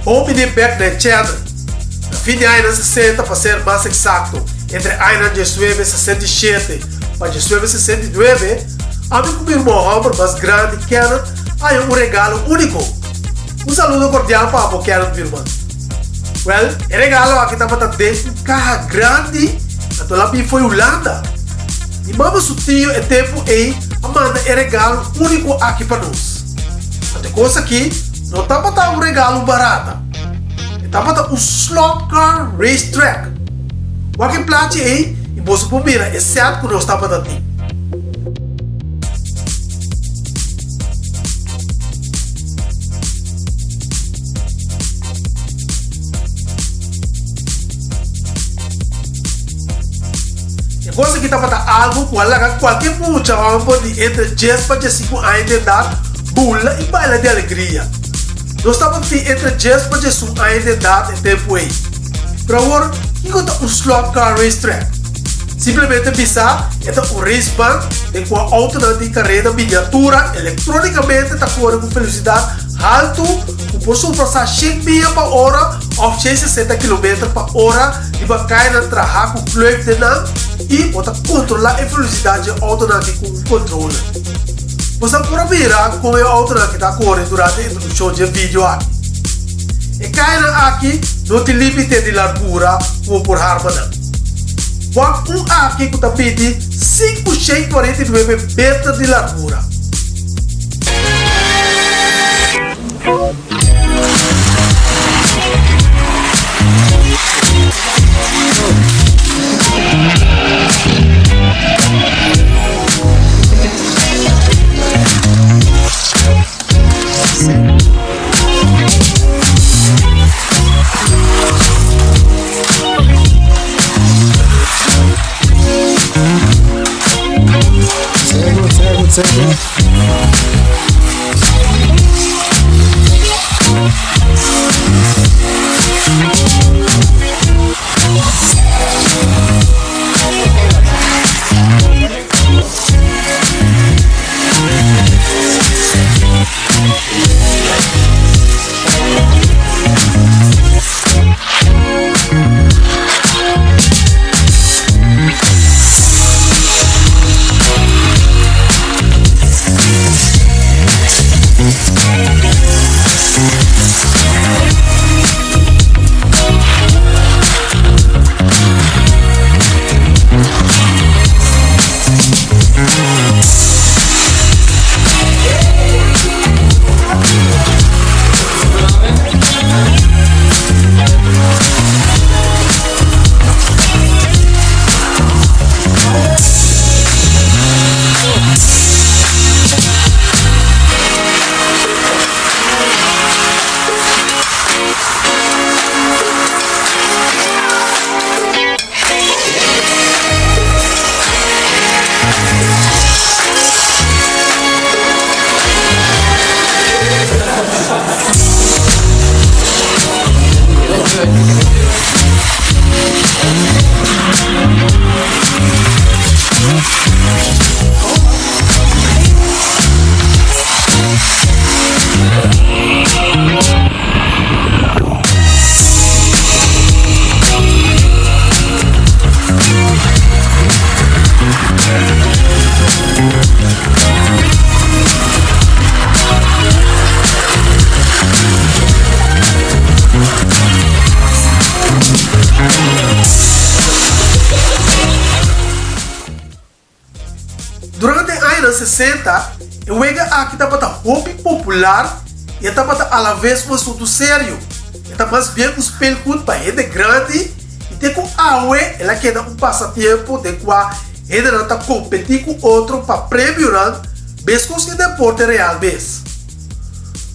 home de back na channel. Na fin de años 60, para ser más exacto, entre años 1967 para 1969, a mí con mi hermano más grande, Kenan, hay un regalo único. Un saludo cordial para o Kenan, mi hermano. Well, el regalo aqui estava dentro de uma caja grande, então lá foi Holanda. E mama su tio é tempo aí, manda o regalo único aqui para nós. Até coisa aqui, não está para um regalo barato. Está para um slot car racetrack. O que plate aí, e você pode mirar, é certo que nós está para ter. Coisa que está para algo qualquer mucha pode entre 10 para 15 anos de idade, bula e baila de alegria. Nós estamos entre 10 para 15 anos de idade em tempo aí. Para agora, o que é um slot car racetrack? Simplesmente pensar, é um race band em qual auto de carreira miniatura eletronicamente está correndo com velocidade alto, com possível passar 100 milhas por hora ou 160 km por hora e vai cair na traja com clube de não e pode controlar a velocidade do auto com um controle. Você pode virar como é o auto que está correndo durante a introdução de vídeo aqui. E cair aqui não tem limite de largura como por arma não. Um aqui que está pedindo 549 metros de largura. Durante os anos 60, o EGA aqui estava um hobby popular e estava a la vez um assunto sério. Estava mais bem um espelho para gente grande e tem com a UE, ela quer um passatempo de qual ele não está competir com outro para prêmio, mesmo que o deporte real mesmo.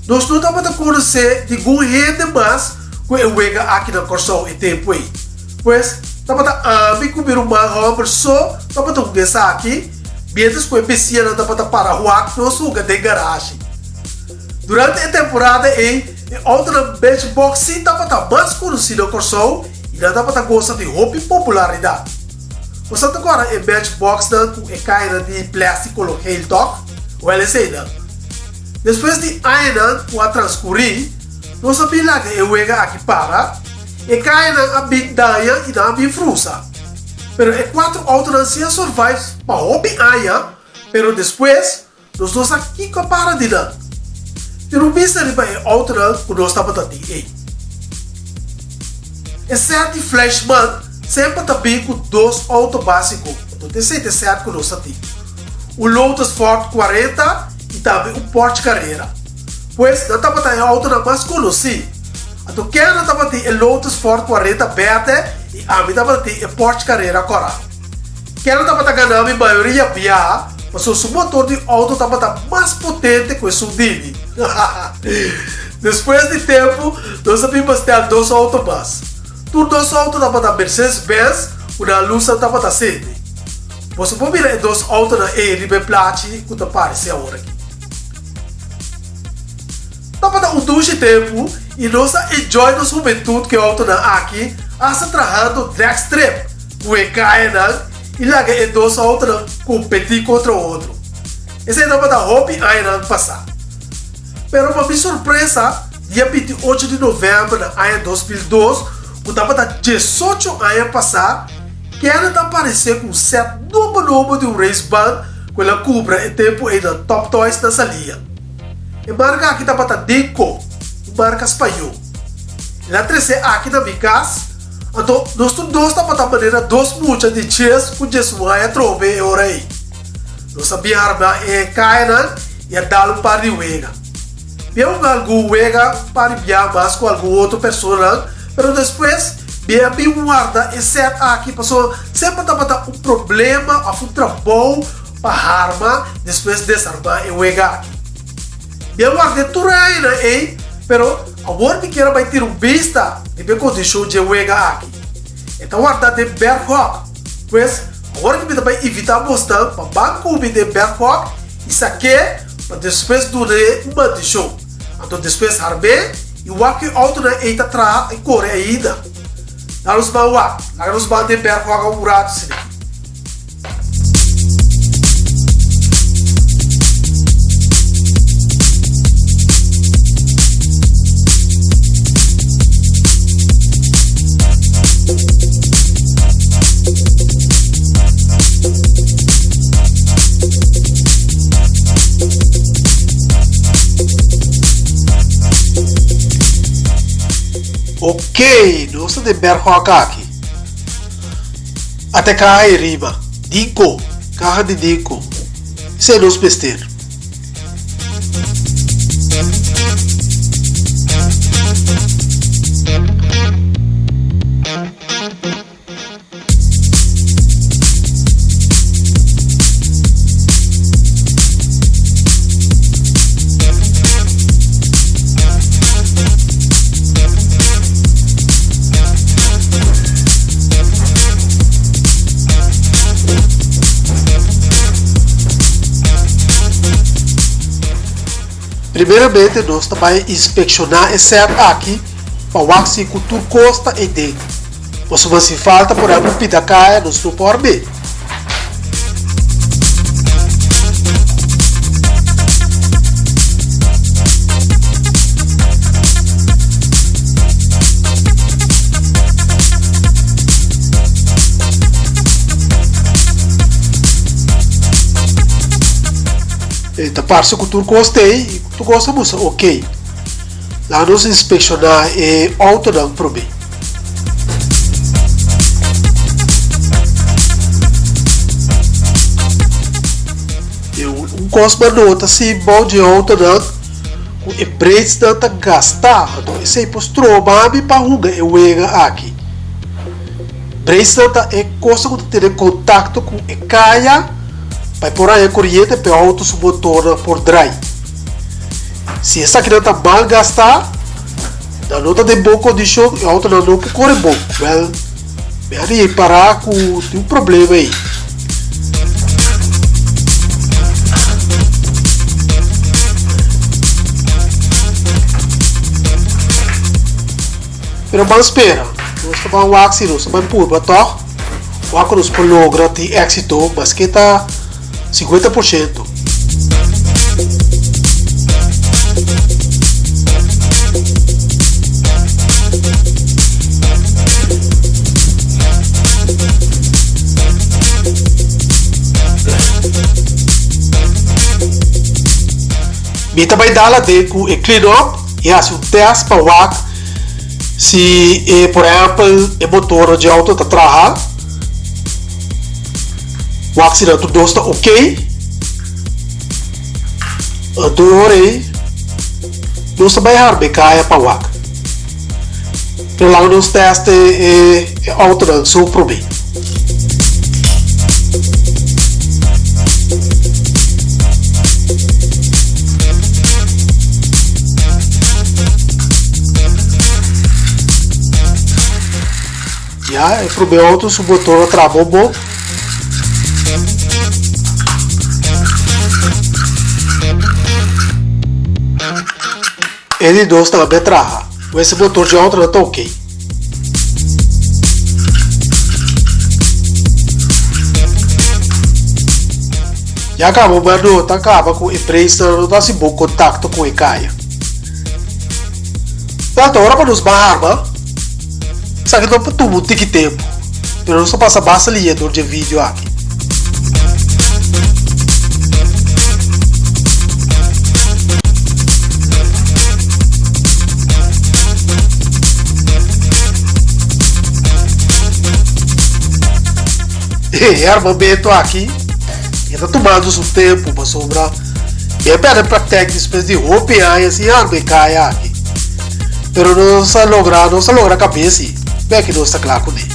Nós não estamos a conhecer de algum gente mais com o EGA aqui na Corsão em tempo aí. Pois, estamos a me comer uma pessoa, estamos a conversar aqui. Mientras que o PC não está para rua que nós jogamos de garagem. Durante a temporada em outra Matchbox está para mais conhecido que o show e não está para gostar de hobby popularidade. Você está agora em Matchbox com a caída de plástico no Hilltop ou LC não. Depois de anos com a transcorrer, nós sabemos que eu vega aqui para e cai na big danha e na big frusa. Pero é 4 alternancias survive para hobby aia, pero depois nós aqui com a para de não. E não pensa de é outra que nós estamos a ter. É certo Flashman sempre também com 2 autos básicos. Então tem certo que nós temos. O Lotus Ford 40 e também o Porsche Carrera. Pois não estamos a ter auto mais conhecido. Então quem não estava a ter o Lotus Ford 40 verde e a mim estava a ter o Porsche Carrera coral. Quem não estava a ganhar a maioria via, mas o motor de auto estava a mais potente que o seu Dini. Depois de tempo, nós sabemos ter 2 autos mais. Tudo 2 autos estava a Mercedes-Benz, uma luz estava a sede. Você pode ver 2 autos na Ribe Plate que está aparecendo agora aqui. Estava a dar tempo e nós enjoy na juventude que o auto na aqui, essa trabalhando drag strip, o EKN, e lá que 2 autos competir contra o outro. Esse estava a dar hobby ainda no passado. Pero uma minha surpresa, dia 28 de novembro de 2012, eu estava a dar 18 anos passar, que ela está aparecendo com um set novo de um race band, que ela cobra em tempo ainda top toys da salinha. E marca aqui estava a Deco, marca espanhol. Ela trouxe aqui na minha casa, então nós todos estamos a maneira 2 muitas de chess com Jesus a trove e ora aí. Nós sabíamos armar e cair e dar um par de wega. Viemos algum wega para enviar mais com algum outro pessoa, mas depois viemos guardar e set aqui passou sempre estava um problema, a um trabalho para armar, depois desarmar e wega aqui. Viemos guardar tudo aí, pero agora me quero vai ter vista de condição de wega aqui. Então guardar de Berghawk, pois agora que me vai evitar mostrar para banco de Berghawk isso aqui para depois durar uma condição. Então depois armar e o aqui auto na eita tra e corre ainda. Nós vamos de Berghawk ao buraco assim. Ok, nós de Berghawk aqui. Até cá aí rima. Dinko, carro de Dinko. Isso é nosso besteiro. Primeiramente, nós vamos inspecionar esse aqui para ver se o turcosta é dentro. Mas se falta por algum pitacaia, nós não podemos ver. Então, parece que o turcosta é e o turcosta moça, ok. Lá nós inspecionar e auto não problema. Cosma nota se bom de auto não com empresas não tá gastar, então esse aí postrou mami para ruga e wega aqui. Empresas não tá é coisa que ter contato com e caia vai por aí a corrente para auto su motor por drive. Se essa aqui não tá mal gastar, não nota de boa condição, o auto não corre bom. Well, me aí parar com tem um problema aí. Pero vamos esperar. Nós vamos o axi, nós vamos pôr para tocar. O axi nos logra ter êxito, mas que está 50%. Me também dá lá de com o clean up e assim um teste para o se por exemplo o motor de auto está trabalhando o accidente tudo está ok então aí não está bem hard cai para o pero lá nos testes auto não sou problema. Já, pro meu auto, o motor travou bom. Ele dois também trava. Esse motor de auto não está ok. Já acabou, mas não acaba com o empresa, não está assim bom contato com o caia. Então, agora para nos barra. Sabe que não para muito tempo, eu não só passa basta ali de vídeo aqui. E armamento aqui, está tomando o tempo para sobrar. E é para prática espécie de roupa e assim arma e cai aqui. Pero não se logra a cabeça. Bem que não está claro com ele.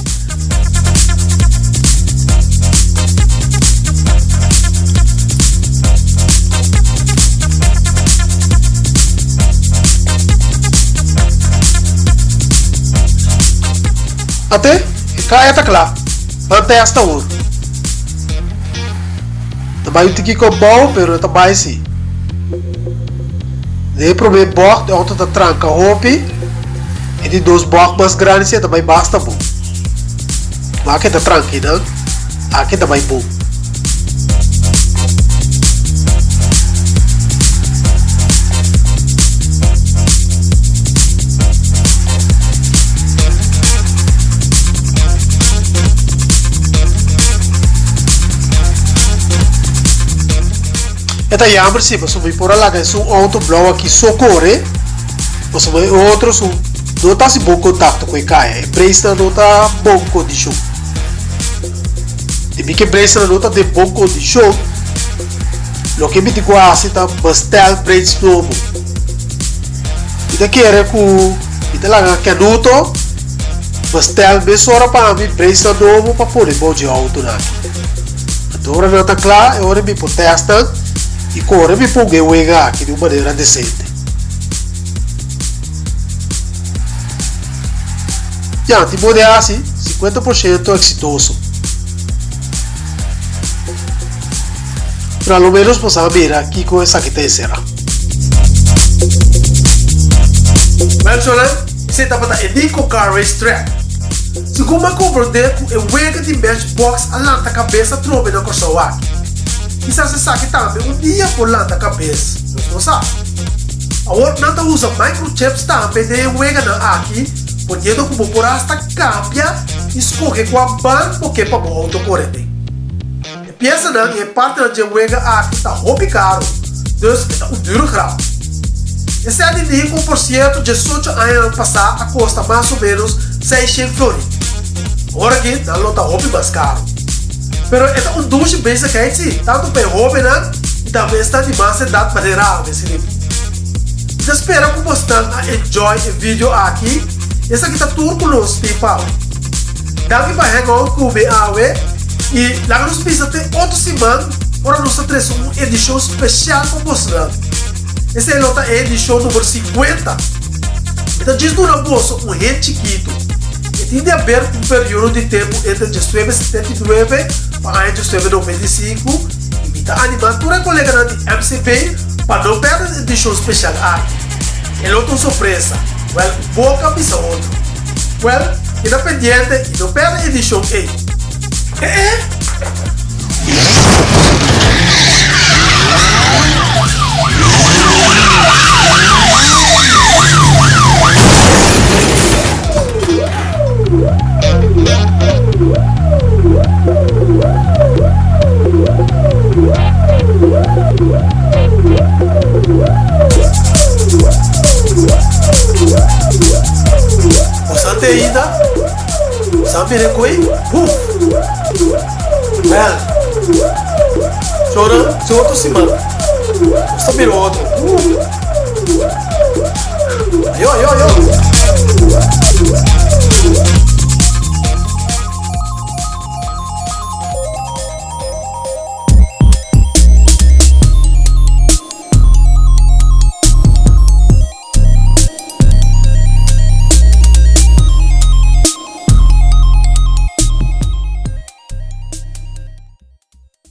Até cai está claro. Até esta hora. Também tem que ir bom, pero também sim. De problema bom, auto da tranca roupa. E de dois blocos mais grandes também basta bom. Mas aqui está tranquilo, aqui também bom. Então, já sim, mas subir por lá, que é um auto bloco aqui socorre, mas subir outros não está em bom contato com o caia, a empresa não está em boa condição. De que a empresa não está em boa condição, o que me digo assim está bastante preço novo. E daqui era com lá que anuto, bastante mesora para mim preço novo para pôr em bom de auto aqui. Então agora não está claro, agora me protesta e agora me põe o aqui de uma maneira decente. Já, tipo de assim, 50% exitoso. Pelo menos possamos ver aqui com essa que tem será. Well, Jolan, você está para Edico Car Race Track. Se como a compreender com o wega de matchbox a lanta cabeça trove na Kosovo. Isso você sabe também dia por lanta cabeça. Não sabe? Agora não usa microchips também de wega na aqui. Podendo como por hasta cambia escorre com a ban porque para o autocorrente. E pensa não é parte da wega aqui está hobby caro. Então está um duro grau. Esse é de 5% de 18 anos passar a custa mais ou menos 600 florins. Agora aqui não está hobby mais caro. Pero é um duche bem que é sim, tanto para hobby não e também está de mais idade madeira nesse livro. Então espero que vocês enjoy o vídeo aqui. Esse aqui está tudo conosco, pessoal. Daqui para hangout com o BAW e lá nos pisa tem outra semana para nós trazer uma edição especial para vocês. Essa é a edição número 50. Então diz no bolso um rei chiquito. E tem de haver um período de tempo entre 1979 para 1995 e me está animando toda a colega de MCP para não perder a edição especial aqui. É outra surpresa. Well, boa cabeça outro. Well, independente e não perde a edição aí. Yeah. te ainda. Sabe recoi? Well. Chora, se outro se manda. Sabe outro.